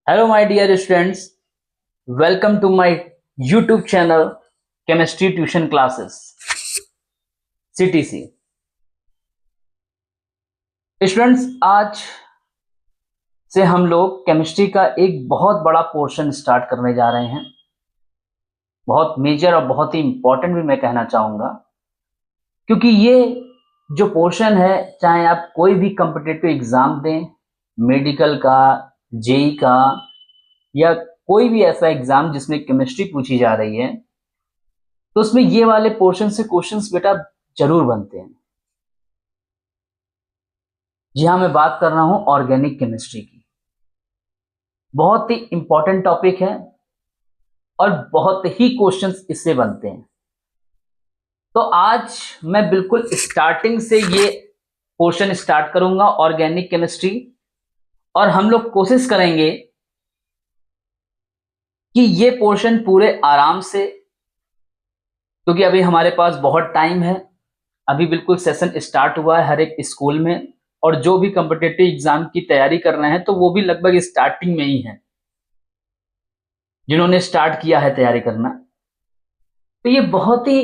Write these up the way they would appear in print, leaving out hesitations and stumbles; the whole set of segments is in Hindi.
Hello, my dear students. Welcome to my YouTube channel, Chemistry Tuition Classes, CTC. Students, आज से हम लोग केमिस्ट्री का एक बहुत बड़ा पोर्शन स्टार्ट करने जा रहे हैं। बहुत मेजर और बहुत ही इंपॉर्टेंट भी मैं कहना चाहूँगा, क्योंकि ये जो पोर्शन है, चाहे आप कोई भी कॉम्पिटिटिव एग्ज़ाम दें, मेडिकल का, जेई का या कोई भी ऐसा एग्ज़ाम जिसमें केमिस्ट्री पूछी जा रही है, तो उसमें ये वाले पोर्शन से क्वेश्चंस बेटा जरूर बनते हैं। जी हाँ, मैं बात कर रहा हूं ऑर्गेनिक केमिस्ट्री की। बहुत ही इंपॉर्टेंट टॉपिक है और बहुत ही क्वेश्चंस इससे बनते हैं। तो आज मैं बिल्कुल स्टार्टिंग से ये पोर्शन स्टार्ट करूंगा, ऑर्गेनिक केमिस्ट्री, और हम लोग कोशिश करेंगे कि ये पोर्शन पूरे आराम से, क्योंकि अभी हमारे पास बहुत टाइम है, अभी बिल्कुल सेशन स्टार्ट हुआ है हर एक स्कूल में, और जो भी कॉम्पिटिटिव एग्जाम की तैयारी कर रहे हैं तो वो भी लगभग स्टार्टिंग में ही है, जिन्होंने स्टार्ट किया है तैयारी करना। तो ये बहुत ही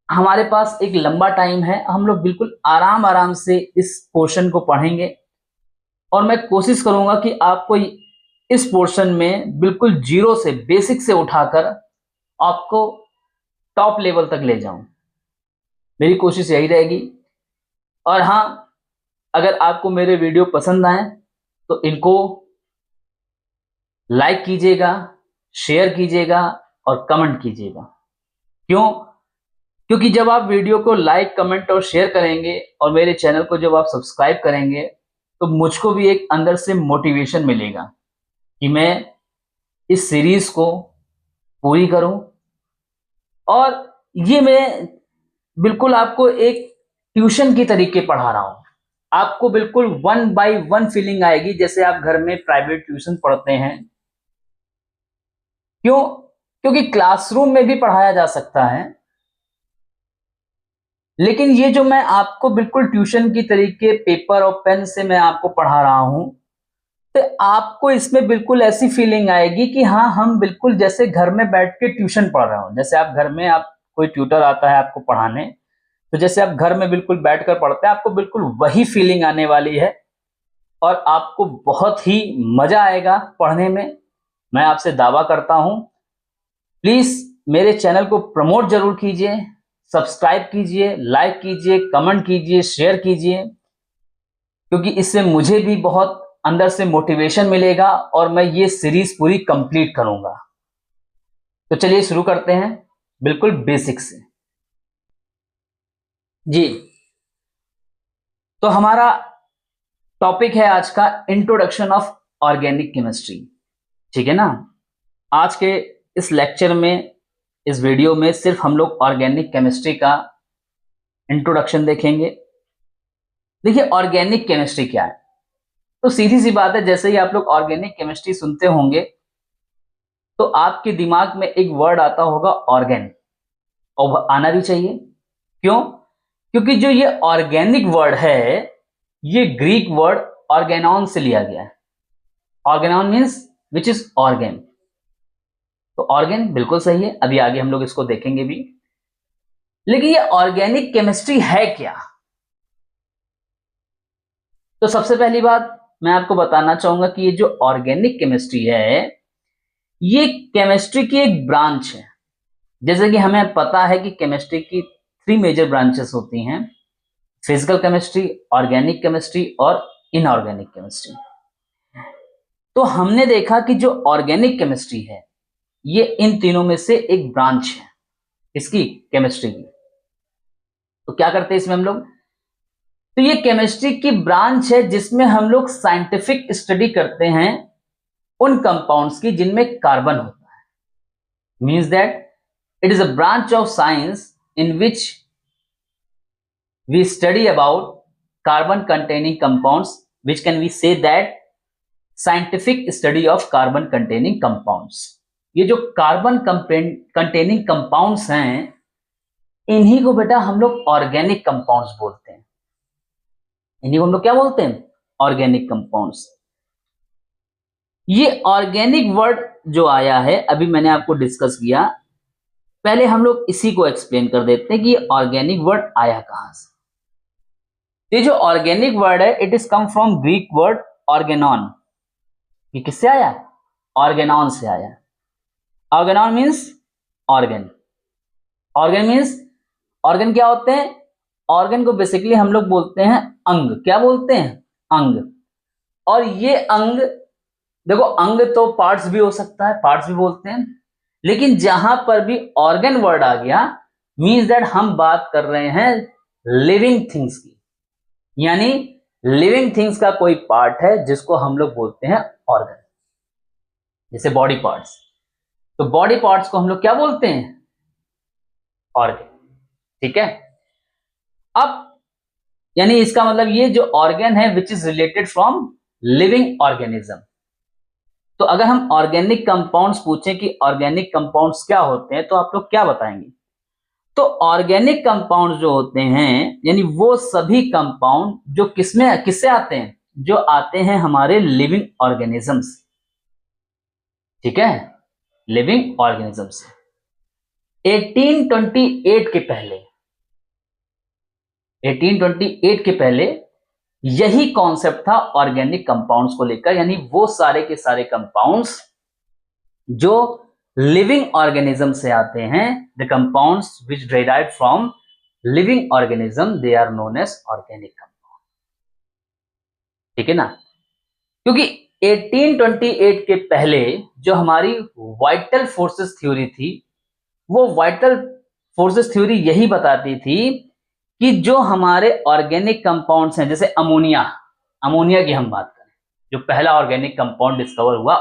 हमारे पास एक लंबा टाइम है, हम लोग बिल्कुल आराम आराम से इस पोर्शन को पढ़ेंगे, और मैं कोशिश करूंगा कि आपको इस पोर्शन में बिल्कुल जीरो से, बेसिक से उठाकर आपको टॉप लेवल तक ले जाऊं। मेरी कोशिश यही रहेगी। और हाँ, अगर आपको मेरे वीडियो पसंद आए तो इनको लाइक कीजिएगा, शेयर कीजिएगा और कमेंट कीजिएगा। क्यों? क्योंकि जब आप वीडियो को लाइक, कमेंट और शेयर करेंगे और मेरे चैनल को जब आप सब्सक्राइब करेंगे, तो मुझको भी एक अंदर से मोटिवेशन मिलेगा कि मैं इस सीरीज को पूरी करूं। और ये मैं बिल्कुल आपको एक ट्यूशन की तरीके पढ़ा रहा हूं। आपको बिल्कुल 1 by 1 फीलिंग आएगी, जैसे आप घर में प्राइवेट ट्यूशन पढ़ते हैं। क्यों? क्योंकि क्लासरूम में भी पढ़ाया जा सकता है, लेकिन ये जो मैं आपको बिल्कुल ट्यूशन की तरीके पेपर और पेन से मैं आपको पढ़ा रहा हूं, तो आपको इसमें बिल्कुल ऐसी फीलिंग आएगी कि हाँ, हम बिल्कुल जैसे घर में बैठ के ट्यूशन पढ़ रहे हो। जैसे आप घर में, आप कोई ट्यूटर आता है आपको पढ़ाने, तो जैसे आप घर में बिल्कुल बैठकर पढ़ते हैं, आपको बिल्कुल वही फीलिंग आने वाली है और आपको बहुत ही मजा आएगा पढ़ने में। मैं आपसे दावा करता हूं। प्लीज मेरे चैनल को प्रमोट जरूर कीजिए, सब्सक्राइब कीजिए, लाइक कीजिए, कमेंट कीजिए, शेयर कीजिए, क्योंकि इससे मुझे भी बहुत अंदर से मोटिवेशन मिलेगा और मैं ये सीरीज पूरी कंप्लीट करूंगा। तो चलिए शुरू करते हैं बिल्कुल बेसिक से। जी, तो हमारा टॉपिक है आज का इंट्रोडक्शन ऑफ ऑर्गेनिक केमिस्ट्री। ठीक है ना? आज के इस लेक्चर में, इस वीडियो में सिर्फ हम लोग ऑर्गेनिक केमिस्ट्री का इंट्रोडक्शन देखेंगे। देखिए, ऑर्गेनिक केमिस्ट्री क्या है? तो सीधी सी बात है, जैसे ही आप लोग ऑर्गेनिक केमिस्ट्री सुनते होंगे तो आपके दिमाग में एक वर्ड आता होगा ऑर्गेन, और वह आना भी चाहिए। क्यों? क्योंकि जो ये ऑर्गेनिक वर्ड है, ये ग्रीक वर्ड ऑर्गेनॉन से लिया गया है। Organon means which is organ. तो ऑर्गेन बिल्कुल सही है, अभी आगे हम लोग इसको देखेंगे भी। लेकिन ये ऑर्गेनिक केमिस्ट्री है क्या? तो सबसे पहली बात मैं आपको बताना चाहूंगा कि ये जो ऑर्गेनिक केमिस्ट्री है, ये केमिस्ट्री की एक ब्रांच है। जैसे कि हमें पता है कि केमिस्ट्री की 3 मेजर ब्रांचेस होती हैं: फिजिकल केमिस्ट्री, ऑर्गेनिक केमिस्ट्री और इनऑर्गेनिक केमिस्ट्री। तो हमने देखा कि जो ऑर्गेनिक केमिस्ट्री है, ये इन तीनों में से एक ब्रांच है इसकी, केमिस्ट्री की। तो क्या करते हैं इसमें हम लोग? तो ये केमिस्ट्री की ब्रांच है जिसमें हम लोग साइंटिफिक स्टडी करते हैं उन कंपाउंड्स की जिनमें कार्बन होता है। Means that it is a branch of science in which we study about carbon containing compounds, which can we say that scientific study of carbon containing compounds। ये जो कार्बन कंटेनिंग कंपाउंड्स हैं, इन्हीं को बेटा हम लोग ऑर्गेनिक कंपाउंड्स बोलते हैं। इन्हीं को हम लोग क्या बोलते हैं? Organic compounds. ये ऑर्गेनिक वर्ड जो आया है, अभी मैंने आपको डिस्कस किया, पहले हम लोग इसी को एक्सप्लेन कर देते हैं कि ये ऑर्गेनिक वर्ड आया कहां से। ये जो ऑर्गेनिक वर्ड है, it is come from Greek word Organon. ये किससे आया? ऑर्गेनॉन से आया। Organon means organ. Organ means, organ क्या होते हैं? ऑर्गन को बेसिकली हम लोग बोलते हैं अंग। क्या बोलते हैं? अंग। और ये अंग, देखो अंग तो पार्ट्स भी हो सकता है, पार्ट्स भी बोलते हैं, लेकिन जहां पर भी ऑर्गन वर्ड आ गया, मीन्स दैट हम बात कर रहे हैं लिविंग थिंग्स की। यानी लिविंग थिंग्स का कोई पार्ट है जिसको हम लोग बोलते हैं ऑर्गन। जैसे बॉडी पार्ट्स, तो बॉडी पार्ट्स को हम लोग क्या बोलते हैं? ऑर्गन। ठीक है। अब यानी इसका मतलब ये जो ऑर्गन है which is related from living organism. तो अगर हम ऑर्गेनिक कंपाउंड्स पूछें कि ऑर्गेनिक कंपाउंड्स क्या होते हैं, तो आप लोग क्या बताएंगे? तो ऑर्गेनिक कंपाउंड जो होते हैं, यानी वो सभी कंपाउंड जो किससे आते हैं? जो आते हैं हमारे लिविंग ऑर्गेनिजम्स। ठीक है, लिविंग ऑर्गेनिजम्स। 1828 के पहले, 1828 के पहले यही कॉन्सेप्ट था ऑर्गेनिक कंपाउंड्स को लेकर, यानी वो सारे के सारे कंपाउंड्स जो लिविंग ऑर्गेनिज्म से आते हैं, the compounds which derive from living organism, they are known as organic compound. ठीक है ना? क्योंकि 1828 के पहले जो हमारी वाइटल फोर्सेस थ्योरी थी, वो वाइटल फोर्सेस थ्योरी यही बताती थी कि जो हमारे ऑर्गेनिक कंपाउंड्स हैं, जैसे अमोनिया, अमोनिया की हम बात करें, जो पहला ऑर्गेनिक कंपाउंड डिस्कवर हुआ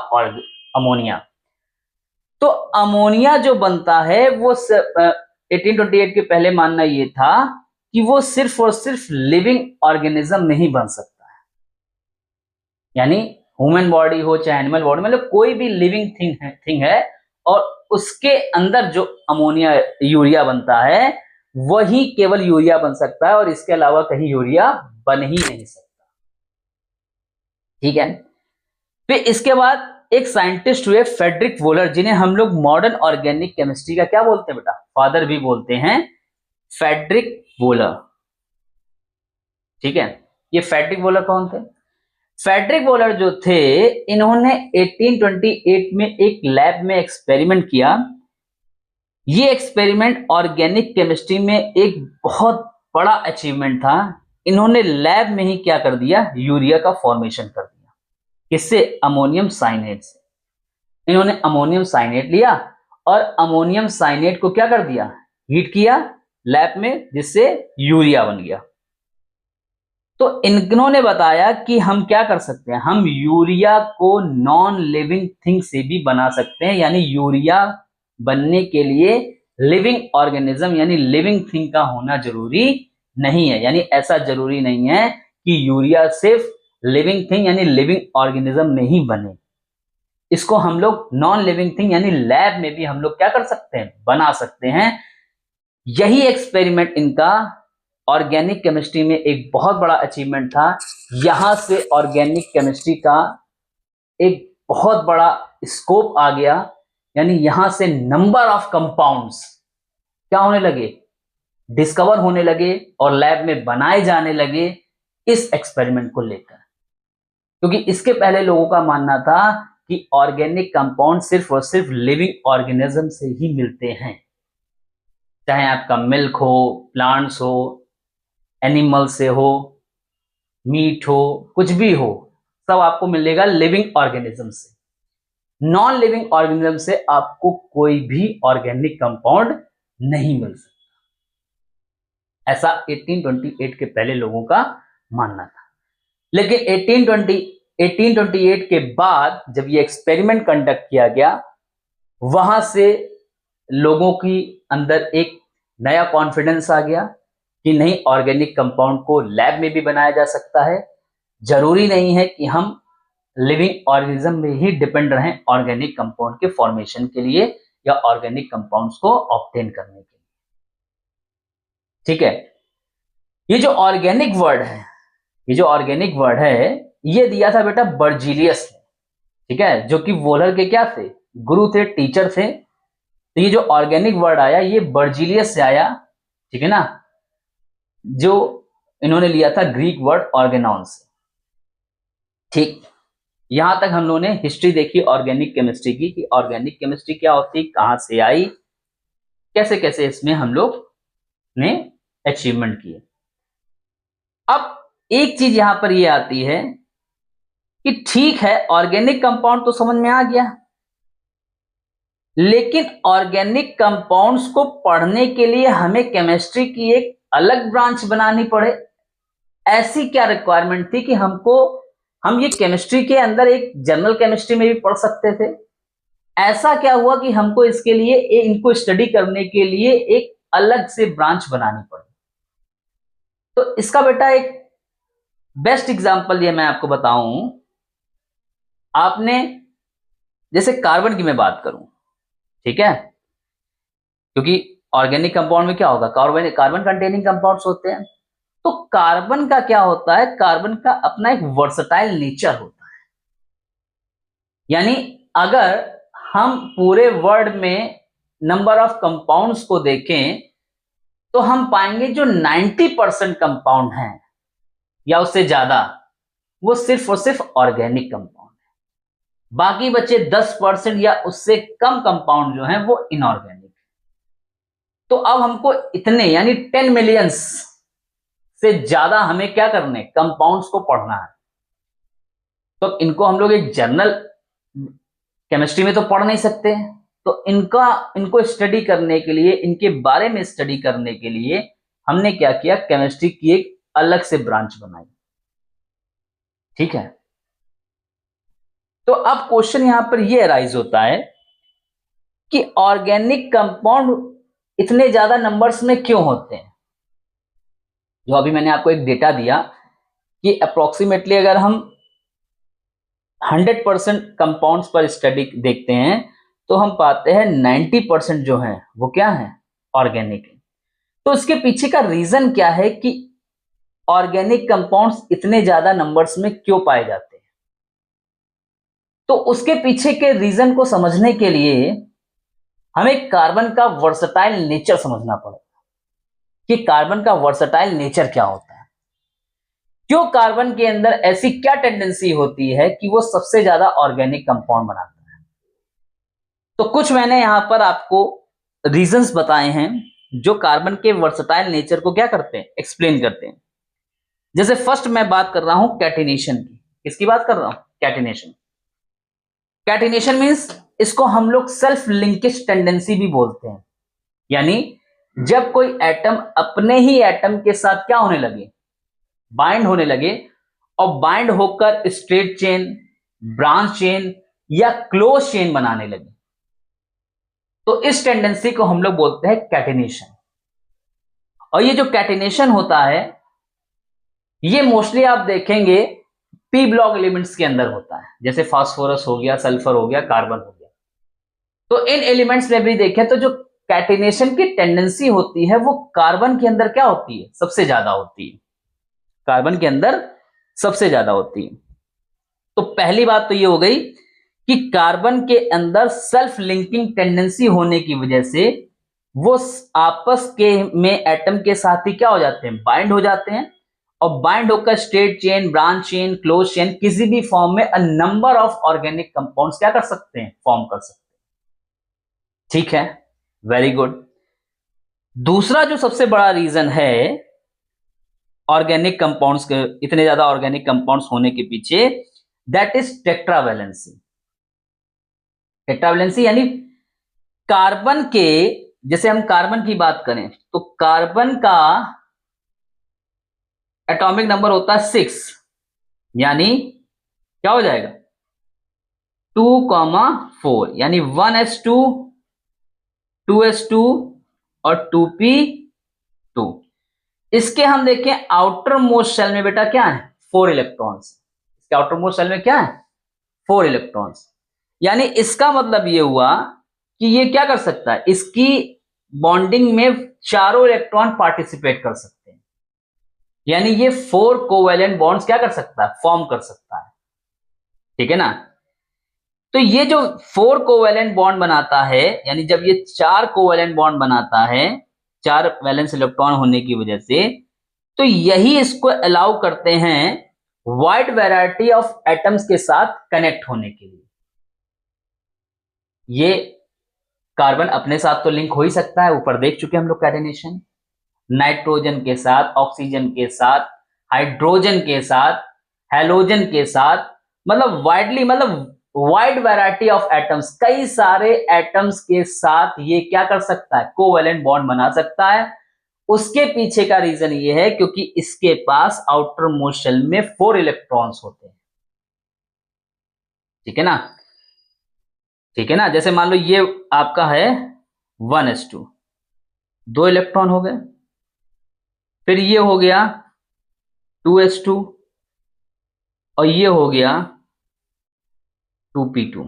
अमोनिया, तो अमोनिया जो बनता है वो 1828 के पहले मानना ये था कि वो सिर्फ और सिर्फ लिविंग ऑर्गेनिज्म नहीं बन सकता है। यानी ह्यूमन बॉडी हो चाहे एनिमल बॉडी, मतलब कोई भी लिविंग थिंग है और उसके अंदर जो अमोनिया यूरिया बनता है, वही केवल यूरिया बन सकता है और इसके अलावा कहीं यूरिया बन ही नहीं सकता। ठीक है। फिर इसके बाद एक साइंटिस्ट हुए फ्रेडरिक वोलर, जिन्हें हम लोग मॉडर्न ऑर्गेनिक केमिस्ट्री का क्या बोलते हैं बेटा? फादर भी बोलते हैं, फ्रेडरिक वोलर। ठीक है। ये फ्रेडरिक वोलर कौन थे? फ्रेडरिक वोलर जो थे, इन्होंने 1828 में एक लैब में एक्सपेरिमेंट किया। ये एक्सपेरिमेंट ऑर्गेनिक केमिस्ट्री में एक बहुत बड़ा अचीवमेंट था। इन्होंने लैब में ही क्या कर दिया? यूरिया का फॉर्मेशन कर दिया। किससे? अमोनियम साइनेट से। इन्होंने अमोनियम साइनेट लिया और अमोनियम साइनेट को क्या कर दिया? हीट किया लैब में, जिससे यूरिया बन गया। तो इन्होंने बताया कि हम क्या कर सकते हैं, हम यूरिया को नॉन लिविंग थिंग से भी बना सकते हैं। यानी यूरिया बनने के लिए लिविंग ऑर्गेनिज्म यानी लिविंग थिंग का होना जरूरी नहीं है। यानी ऐसा जरूरी नहीं है कि यूरिया सिर्फ लिविंग थिंग यानी लिविंग ऑर्गेनिज्म में ही बने। इसको हम लोग नॉन लिविंग थिंग यानी लैब में भी हम लोग क्या कर सकते हैं? बना सकते हैं। यही एक्सपेरिमेंट इनका ऑर्गेनिक केमिस्ट्री में एक बहुत बड़ा अचीवमेंट था। यहां से ऑर्गेनिक केमिस्ट्री का एक बहुत बड़ा स्कोप आ गया। यानी यहां से नंबर ऑफ कंपाउंड्स क्या होने लगे? डिस्कवर होने लगे और लैब में बनाए जाने लगे इस एक्सपेरिमेंट को लेकर। क्योंकि इसके पहले लोगों का मानना था कि ऑर्गेनिक कंपाउंड सिर्फ और सिर्फ लिविंग ऑर्गेनिज्म से ही मिलते हैं। चाहे आपका मिल्क हो, प्लांट्स हो, एनिमल से हो, मीट हो, कुछ भी हो, सब आपको मिलेगा लिविंग ऑर्गेनिज्म से। नॉन लिविंग ऑर्गेनिज्म से आपको कोई भी ऑर्गेनिक कंपाउंड नहीं मिल सकता। ऐसा 1828 के पहले लोगों का मानना था। लेकिन 1828 के बाद जब ये एक्सपेरिमेंट कंडक्ट किया गया, वहां से लोगों की अंदर एक नया कॉन्फिडेंस आ गया कि नहीं, ऑर्गेनिक कंपाउंड को लैब में भी बनाया जा सकता है। जरूरी नहीं है कि हम लिविंग ऑर्गेनिज्म में ही डिपेंड रहें ऑर्गेनिक कंपाउंड के फॉर्मेशन के लिए या ऑर्गेनिक कंपाउंड्स को ऑब्टेन करने के लिए। ठीक है। ये जो ऑर्गेनिक वर्ड है, ये जो ऑर्गेनिक वर्ड है, ये दिया था बेटा बर्जीलियस ने। ठीक है, जो कि वोलर के क्या थे, गुरु थे, टीचर थे। तो ये जो ऑर्गेनिक वर्ड आया ये बर्जिलियस से आया, ठीक है ना, जो इन्होंने लिया था ग्रीक वर्ड ऑर्गेनॉन से। ठीक, यहां तक हम लोगों ने हिस्ट्री देखी ऑर्गेनिक केमिस्ट्री की, कि ऑर्गेनिक केमिस्ट्री क्या होती, कहां से आई, कैसे कैसे इसमें हम लोग ने अचीवमेंट किए। अब एक चीज यहां पर ये आती है कि ठीक है ऑर्गेनिक कंपाउंड तो समझ में आ गया, लेकिन ऑर्गेनिक कंपाउंड्स को पढ़ने के लिए हमें केमिस्ट्री की एक अलग ब्रांच बनानी पड़े। ऐसी क्या रिक्वायरमेंट थी कि हम ये केमिस्ट्री के अंदर एक जनरल केमिस्ट्री में भी पढ़ सकते थे? ऐसा क्या हुआ कि हमको इसके लिए इनको स्टडी करने के लिए एक अलग से ब्रांच बनानी पड़ी? तो इसका बेटा एक बेस्ट एग्जांपल ये मैं आपको बताऊं, आपने जैसे कार्बन की मैं बात करूं, ठीक है, क्योंकि ऑर्गेनिक कंपाउंड में क्या होगा, कार्बन कार्बन कंटेनिंग कंपाउंड्स होते हैं। तो कार्बन का क्या होता है, कार्बन का अपना एक वर्सटाइल नेचर होता है। यानी अगर हम पूरे वर्ल्ड में नंबर ऑफ कंपाउंड्स को देखें तो हम पाएंगे जो 90% कंपाउंड हैं या उससे ज्यादा, वो सिर्फ और सिर्फ ऑर्गेनिक कंपाउंड है। बाकी बचे 10% या उससे कम कंपाउंड जो हैं वो इनऑर्गेनिक है। तो अब हमको इतने यानी 10 मिलियंस से ज्यादा हमें क्या करने, कंपाउंड्स को पढ़ना है। तो इनको हम लोग एक जनरल केमिस्ट्री में तो पढ़ नहीं सकते, तो इनको स्टडी करने के लिए, इनके बारे में स्टडी करने के लिए हमने क्या किया, केमिस्ट्री की एक अलग से ब्रांच बनाई। ठीक है, तो अब क्वेश्चन यहां पर यह अराइज होता है कि ऑर्गेनिक कंपाउंड इतने ज्यादा नंबर्स में क्यों होते हैं? जो अभी मैंने आपको एक डेटा दिया कि अप्रोक्सीमेटली अगर हम 100% कंपाउंड्स पर स्टडी देखते हैं तो हम पाते हैं 90% जो है वो क्या है, ऑर्गेनिक है। तो इसके पीछे का रीजन क्या है कि ऑर्गेनिक कंपाउंड्स इतने ज्यादा नंबर्स में क्यों पाए जाते हैं? तो उसके पीछे के रीजन को समझने के लिए हमें कार्बन का वर्सटाइल नेचर समझना पड़ेगा कि कार्बन का वर्सटाइल नेचर क्या होता है, क्यों कार्बन के अंदर ऐसी क्या टेंडेंसी होती है कि वो सबसे ज्यादा ऑर्गेनिक कंपाउंड बनाता है। तो कुछ मैंने यहां पर आपको रीजंस बताए हैं जो कार्बन के वर्सटाइल नेचर को क्या करते हैं, एक्सप्लेन करते हैं। जैसे फर्स्ट मैं बात कर रहा हूं कैटिनेशन की। किसकी बात कर रहा हूं, कैटिनेशन। कैटिनेशन मींस इसको हम लोग सेल्फ लिंकेज टेंडेंसी भी बोलते हैं। यानी जब कोई एटम अपने ही एटम के साथ क्या होने लगे, बाइंड होने लगे, और बाइंड होकर स्ट्रेट चेन, ब्रांच चेन या क्लोज चेन बनाने लगे, तो इस टेंडेंसी को हम लोग बोलते हैं कैटिनेशन। और ये जो कैटिनेशन होता है ये मोस्टली आप देखेंगे पी ब्लॉक एलिमेंट्स के अंदर होता है, जैसे फास्फोरस हो गया, सल्फर हो गया, कार्बन हो गया। तो इन एलिमेंट्स में भी देखें तो जो कैटिनेशन की टेंडेंसी होती है वो कार्बन के अंदर क्या होती है, सबसे ज्यादा होती है, कार्बन के अंदर सबसे ज्यादा होती है। तो पहली बात तो ये हो गई कि कार्बन के अंदर सेल्फ लिंकिंग टेंडेंसी होने की वजह से वो आपस के में एटम के साथ ही क्या हो जाते हैं, बाइंड हो जाते हैं, और बाइंड होकर straight chain, branch chain, close chain किसी भी फॉर्म में a number of organic compounds क्या कर सकते हैं, फॉर्म कर सकते हैं। ठीक है, वेरी गुड। दूसरा जो सबसे बड़ा रीजन है ऑर्गेनिक कंपाउंड्स के, इतने ज्यादा ऑर्गेनिक कंपाउंड्स होने के पीछे, दैट इज टेट्रावैलेंसी। टेट्रावैलेंसी यानी कार्बन के, जैसे हम कार्बन की बात करें तो कार्बन का एटॉमिक नंबर होता है 6, यानी क्या हो जाएगा 2,4, यानी 1s2, 2s2 और 2p2। इसके हम देखें आउटर मोस्ट शेल में बेटा क्या है, 4 इलेक्ट्रॉन्स। इसके आउटर मोस्ट शेल में क्या है, 4 इलेक्ट्रॉन्स। यानी इसका मतलब ये हुआ कि ये क्या कर सकता है, इसकी बॉन्डिंग में चारों इलेक्ट्रॉन पार्टिसिपेट कर सकते हैं। यानी ये 4 कोवैलेंट बॉन्ड्स क्या कर सकता है, फॉर्म कर सकता है। ठीक है ना। तो ये जो 4 कोवेलेंट बॉन्ड बनाता है, यानी जब ये 4 कोवेलेंट बॉन्ड बनाता है 4 वैलेंस इलेक्ट्रॉन होने की वजह से, तो यही इसको अलाउ करते हैं वाइड वैरायटी ऑफ एटम्स के साथ कनेक्ट होने के लिए। ये कार्बन अपने साथ तो लिंक हो ही सकता है, ऊपर देख चुके हम लोग कैटेनेशन, नाइट्रोजन के साथ, ऑक्सीजन के साथ, हाइड्रोजन के साथ, हैलोजन के साथ, मतलब वाइड वैरायटी ऑफ एटम्स, कई सारे एटम्स के साथ ये क्या कर सकता है, कोवेलेंट बॉन्ड बना सकता है। उसके पीछे का रीजन ये है क्योंकि इसके पास आउटर मोस्ट शेल में 4 इलेक्ट्रॉन्स होते हैं। ठीक है ना, ठीक है ना। जैसे मान लो ये आपका है 1s2, 2 इलेक्ट्रॉन हो गए। फिर ये हो गया 2s2 और ये हो गया 2p2।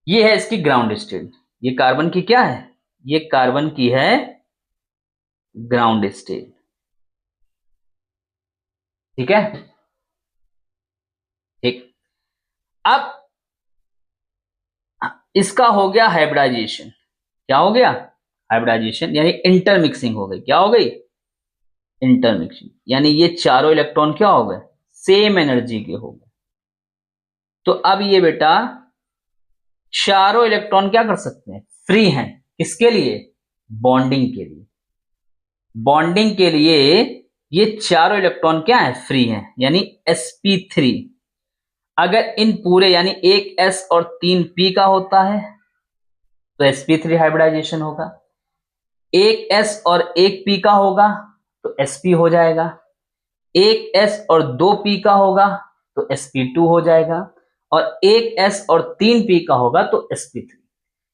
ये है इसकी ग्राउंड स्टेट। ये कार्बन की क्या है, ये कार्बन की है ग्राउंड स्टेट। ठीक है, ठीक। अब इसका हो गया हाइब्रिडाइजेशन। क्या हो गया, हाइब्रिडाइजेशन, यानी इंटरमिक्सिंग हो गई। क्या हो गई, इंटरमिक्सिंग, यानी ये चारों इलेक्ट्रॉन क्या हो गए, सेम एनर्जी के हो गए। तो अब ये बेटा चारों इलेक्ट्रॉन क्या कर सकते हैं, फ्री हैं। किसके लिए, बॉन्डिंग के लिए। बॉन्डिंग के लिए ये चारों इलेक्ट्रॉन क्या है, फ्री हैं, यानी sp3। अगर इन पूरे यानी एक s और 3 p का होता है तो sp3 हाइब्रिडाइजेशन होगा। एक s और एक p का होगा तो sp हो जाएगा। एक s और 2 p का होगा तो sp2 हो जाएगा। और एक s और 3 p का होगा तो sp3।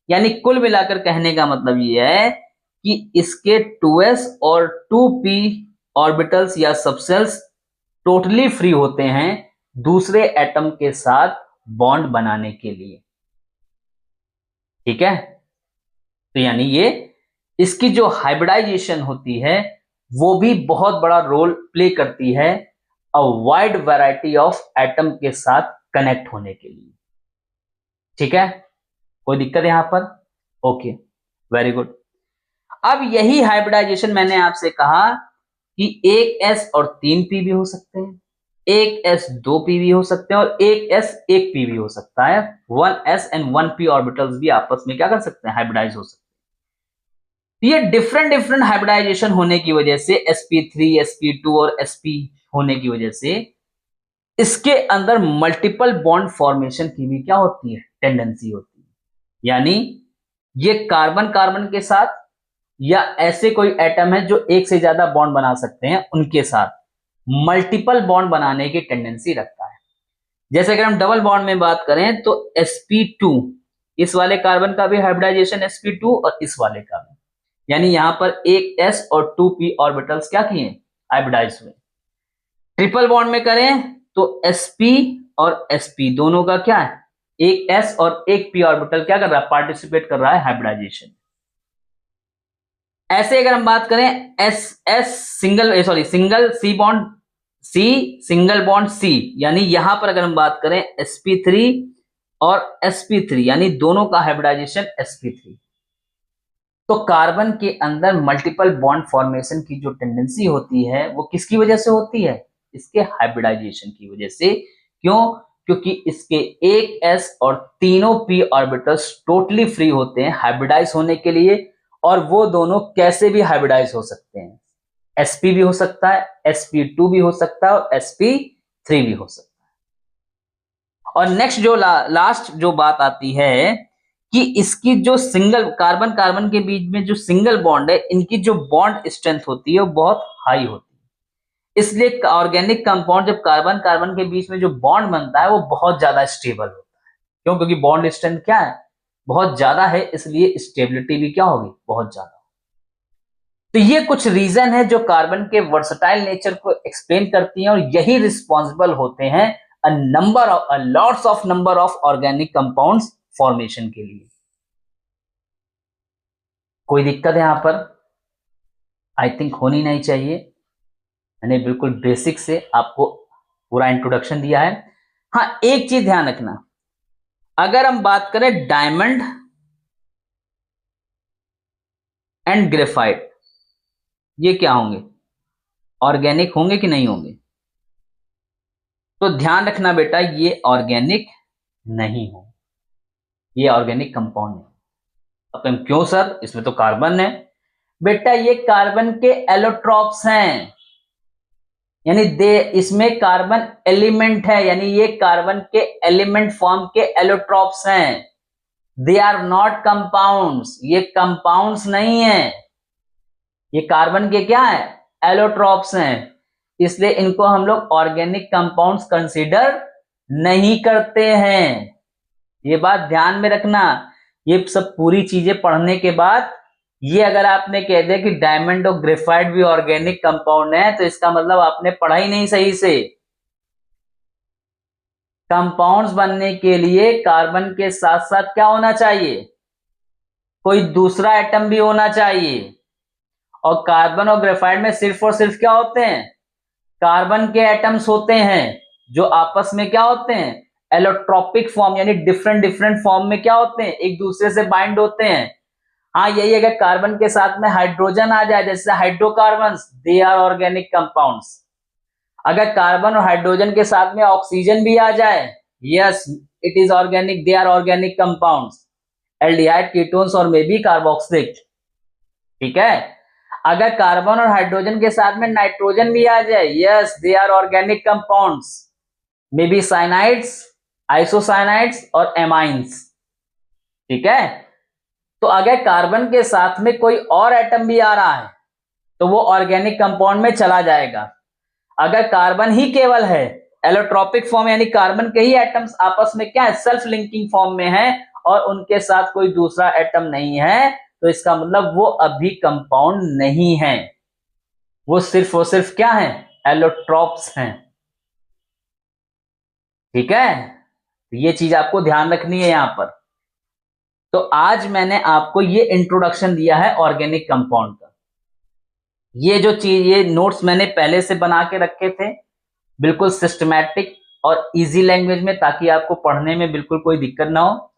यानी कुल मिलाकर कहने का मतलब ये है कि इसके 2s और 2p ऑर्बिटल्स या सबसेल्स टोटली फ्री होते हैं दूसरे एटम के साथ बॉन्ड बनाने के लिए। ठीक है, तो यानी ये इसकी जो हाइब्रिडाइजेशन होती है वो भी बहुत बड़ा रोल प्ले करती है a wide variety of atom के साथ कनेक्ट होने के लिए। ठीक है, कोई दिक्कत यहां पर, ओके, वेरी गुड। अब यही हाइब्रिडाइजेशन मैंने आपसे कहा कि एक s और 3 p भी हो सकते हैं, एक s 2 p भी हो सकते हैं और एक s 1 p भी हो सकता है। 1s एंड 1 p ऑर्बिटल्स भी आपस में क्या कर सकते हैं, हाइब्रिडाइज हो सकते हैं। ये डिफरेंट डिफरेंट हाइब्रिडाइजेशन होने की वजह से sp3, sp2 और sp होने की वजह से इसके अंदर मल्टीपल बॉन्ड फॉर्मेशन की भी क्या होती है, टेंडेंसी होती है। यानी ये कार्बन कार्बन के साथ या ऐसे कोई एटम है जो एक से ज्यादा बॉन्ड बना सकते हैं उनके साथ मल्टीपल बॉन्ड बनाने की टेंडेंसी रखता है। जैसे अगर हम डबल बॉन्ड में बात करें तो sp2, इस वाले कार्बन का भी हाइब्रिडाइजेशन sp2 और इस वाले का भी, यानी यहां पर एक s और 2p ऑर्बिटल्स क्या किए, हाइब्रिडाइज हुए। ट्रिपल बॉन्ड में करें तो sp और sp दोनों का क्या है, एक s और एक p ऑर्बिटल क्या कर रहा है, पार्टिसिपेट कर रहा है हाइब्रिडाइजेशन। ऐसे अगर हम बात करें single C bond C, single bond C, यानी यहां पर अगर हम बात करें sp3 और sp3 यानी दोनों का हाइब्रिडाइजेशन sp3। तो कार्बन के अंदर मल्टीपल बॉन्ड फॉर्मेशन की जो टेंडेंसी होती है वो किसकी वजह से होती है, इसके हाइब्रिडाइजेशन की वजह से। क्यों, क्योंकि इसके एक s और तीनों p ऑर्बिटल्स टोटली फ्री होते हैं हाइब्रिडाइज होने के लिए। और वो दोनों कैसे भी हाइब्रिडाइज हो सकते हैं, sp भी हो सकता है, sp2 भी हो सकता है और sp3 भी हो सकता है। और नेक्स्ट जो लास्ट जो बात आती है कि इसकी जो सिंगल कार्बन कार्बन के बीच में जो सिंगल बॉन्ड है, इनकी जो बॉन्ड स्ट्रेंथ होती है वो बहुत हाई होती है। इसलिए ऑर्गेनिक कंपाउंड जब कार्बन कार्बन के बीच में जो बॉन्ड बनता है वो बहुत ज्यादा स्टेबल होता है। क्यों, क्योंकि बॉन्ड स्ट्रेंथ क्या है, बहुत ज्यादा है, इसलिए स्टेबिलिटी भी क्या होगी, बहुत ज्यादा। तो ये कुछ रीजन है जो कार्बन के वर्सटाइल नेचर को एक्सप्लेन करती हैं और यही रिस्पॉन्सिबल होते हैं lots of number of organic compounds formation के लिए। कोई दिक्कत है यहां पर, आई थिंक होनी नहीं चाहिए। मैंने बिल्कुल बेसिक से आपको पूरा इंट्रोडक्शन दिया है। हाँ, एक चीज ध्यान रखना, अगर हम बात करें डायमंड एंड ग्रेफाइट, ये क्या होंगे, ऑर्गेनिक होंगे कि नहीं होंगे? तो ध्यान रखना बेटा, ये ऑर्गेनिक नहीं हो, ये ऑर्गेनिक कंपाउंड नहीं। अब हम क्यों सर, इसमें तो कार्बन है। बेटा ये कार्बन के एलोट्रॉप्स हैं, यानी दे इसमें कार्बन एलिमेंट है, यानी ये कार्बन के एलिमेंट फॉर्म के एलोट्रॉप्स हैं। दे आर नॉट कंपाउंड्स, ये कंपाउंड्स नहीं है, ये कार्बन के क्या है, एलोट्रॉप्स हैं, इसलिए इनको हम लोग ऑर्गेनिक कंपाउंड्स कंसीडर नहीं करते हैं। ये बात ध्यान में रखना। ये सब पूरी चीजें पढ़ने के बाद ये अगर आपने कह दिया कि डायमंड और ग्रेफाइट भी ऑर्गेनिक कंपाउंड है, तो इसका मतलब आपने पढ़ा ही नहीं सही से। कंपाउंड्स बनने के लिए कार्बन के साथ साथ क्या होना चाहिए, कोई दूसरा एटम भी होना चाहिए। और कार्बन और ग्रेफाइट में सिर्फ और सिर्फ क्या होते हैं, कार्बन के एटम्स होते हैं, जो आपस में क्या होते हैं, एलोट्रोपिक फॉर्म, यानी डिफरेंट डिफरेंट फॉर्म में क्या होते हैं, एक दूसरे से बाइंड होते हैं। हाँ, यही अगर कार्बन के साथ में हाइड्रोजन आ जाए, जैसे hydrocarbons, they are organic compounds. अगर कार्बन और हाइड्रोजन के साथ में ऑक्सीजन भी आ जाए, yes it is organic, they are organic compounds. Aldehyde, ketones और मे बी कार्बोक्सिलिक, ठीक है। अगर कार्बन और हाइड्रोजन के साथ में नाइट्रोजन भी आ जाए, yes they are organic compounds, may be cyanides, isocyanides और एमाइंस, ठीक है। तो अगर कार्बन के साथ में कोई और एटम भी आ रहा है तो वो ऑर्गेनिक कंपाउंड में चला जाएगा। अगर कार्बन ही केवल है, एलोट्रोपिक फॉर्म, यानी कार्बन के ही एटम्स आपस में क्या है, सेल्फ लिंकिंग फॉर्म में है, और उनके साथ कोई दूसरा एटम नहीं है, तो इसका मतलब वो अभी कंपाउंड नहीं है, वो सिर्फ और सिर्फ क्या है, एलोट्रोप्स हैं, ठीक है। ये चीज आपको ध्यान रखनी है यहां पर। तो आज मैंने आपको ये इंट्रोडक्शन दिया है ऑर्गेनिक कंपाउंड का। ये जो चीज, ये नोट्स मैंने पहले से बना के रखे थे, बिल्कुल सिस्टमैटिक और इजी लैंग्वेज में, ताकि आपको पढ़ने में बिल्कुल कोई दिक्कत ना हो।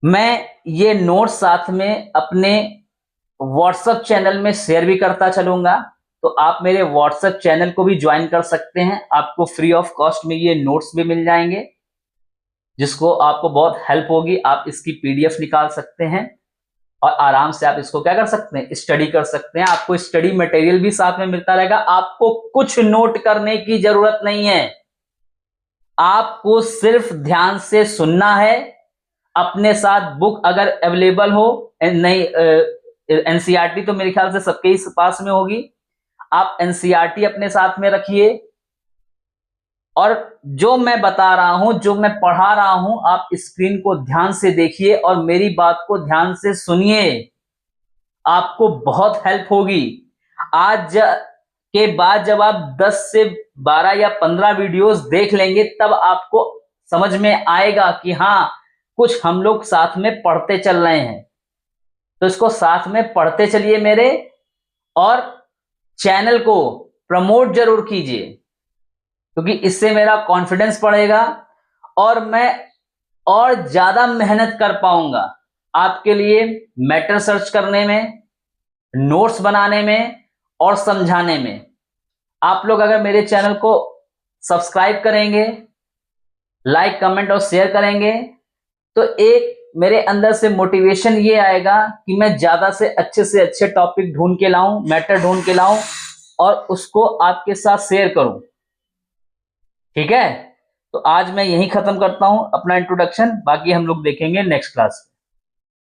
मैं ये नोट्स साथ में अपने व्हाट्सएप चैनल में शेयर भी करता चलूंगा, तो आप मेरे व्हाट्सएप चैनल को भी ज्वाइन कर सकते हैं। आपको फ्री ऑफ कॉस्ट में ये नोट्स भी मिल जाएंगे, जिसको आपको बहुत हेल्प होगी। आप इसकी पीडीएफ निकाल सकते हैं और आराम से आप इसको क्या कर सकते हैं, स्टडी कर सकते हैं। आपको स्टडी मटेरियल भी साथ में मिलता रहेगा, आपको कुछ नोट करने की जरूरत नहीं है, आपको सिर्फ ध्यान से सुनना है। अपने साथ बुक अगर अवेलेबल हो, नहीं एनसीईआरटी तो मेरे ख्याल से सबके ही पास में होगी, आप एनसीईआरटी अपने साथ में रखिए, और जो मैं बता रहा हूं, जो मैं पढ़ा रहा हूं, आप स्क्रीन को ध्यान से देखिए और मेरी बात को ध्यान से सुनिए, आपको बहुत हेल्प होगी। आज के बाद जब आप 10 से 12 या 15 वीडियोस देख लेंगे, तब आपको समझ में आएगा कि हाँ, कुछ हम लोग साथ में पढ़ते चल रहे हैं। तो इसको साथ में पढ़ते चलिए मेरे, और चैनल को प्रमोट जरूर कीजिए, क्योंकि इससे मेरा कॉन्फिडेंस बढ़ेगा और मैं और ज्यादा मेहनत कर पाऊंगा आपके लिए, मैटर सर्च करने में, नोट्स बनाने में और समझाने में। आप लोग अगर मेरे चैनल को सब्सक्राइब करेंगे, लाइक कमेंट और शेयर करेंगे, तो एक मेरे अंदर से मोटिवेशन ये आएगा कि मैं ज्यादा से अच्छे टॉपिक ढूंढ के लाऊं, मैटर ढूंढ के लाऊं और उसको आपके साथ शेयर करूं, ठीक है। तो आज मैं यहीं खत्म करता हूं अपना इंट्रोडक्शन, बाकी हम लोग देखेंगे नेक्स्ट क्लास में।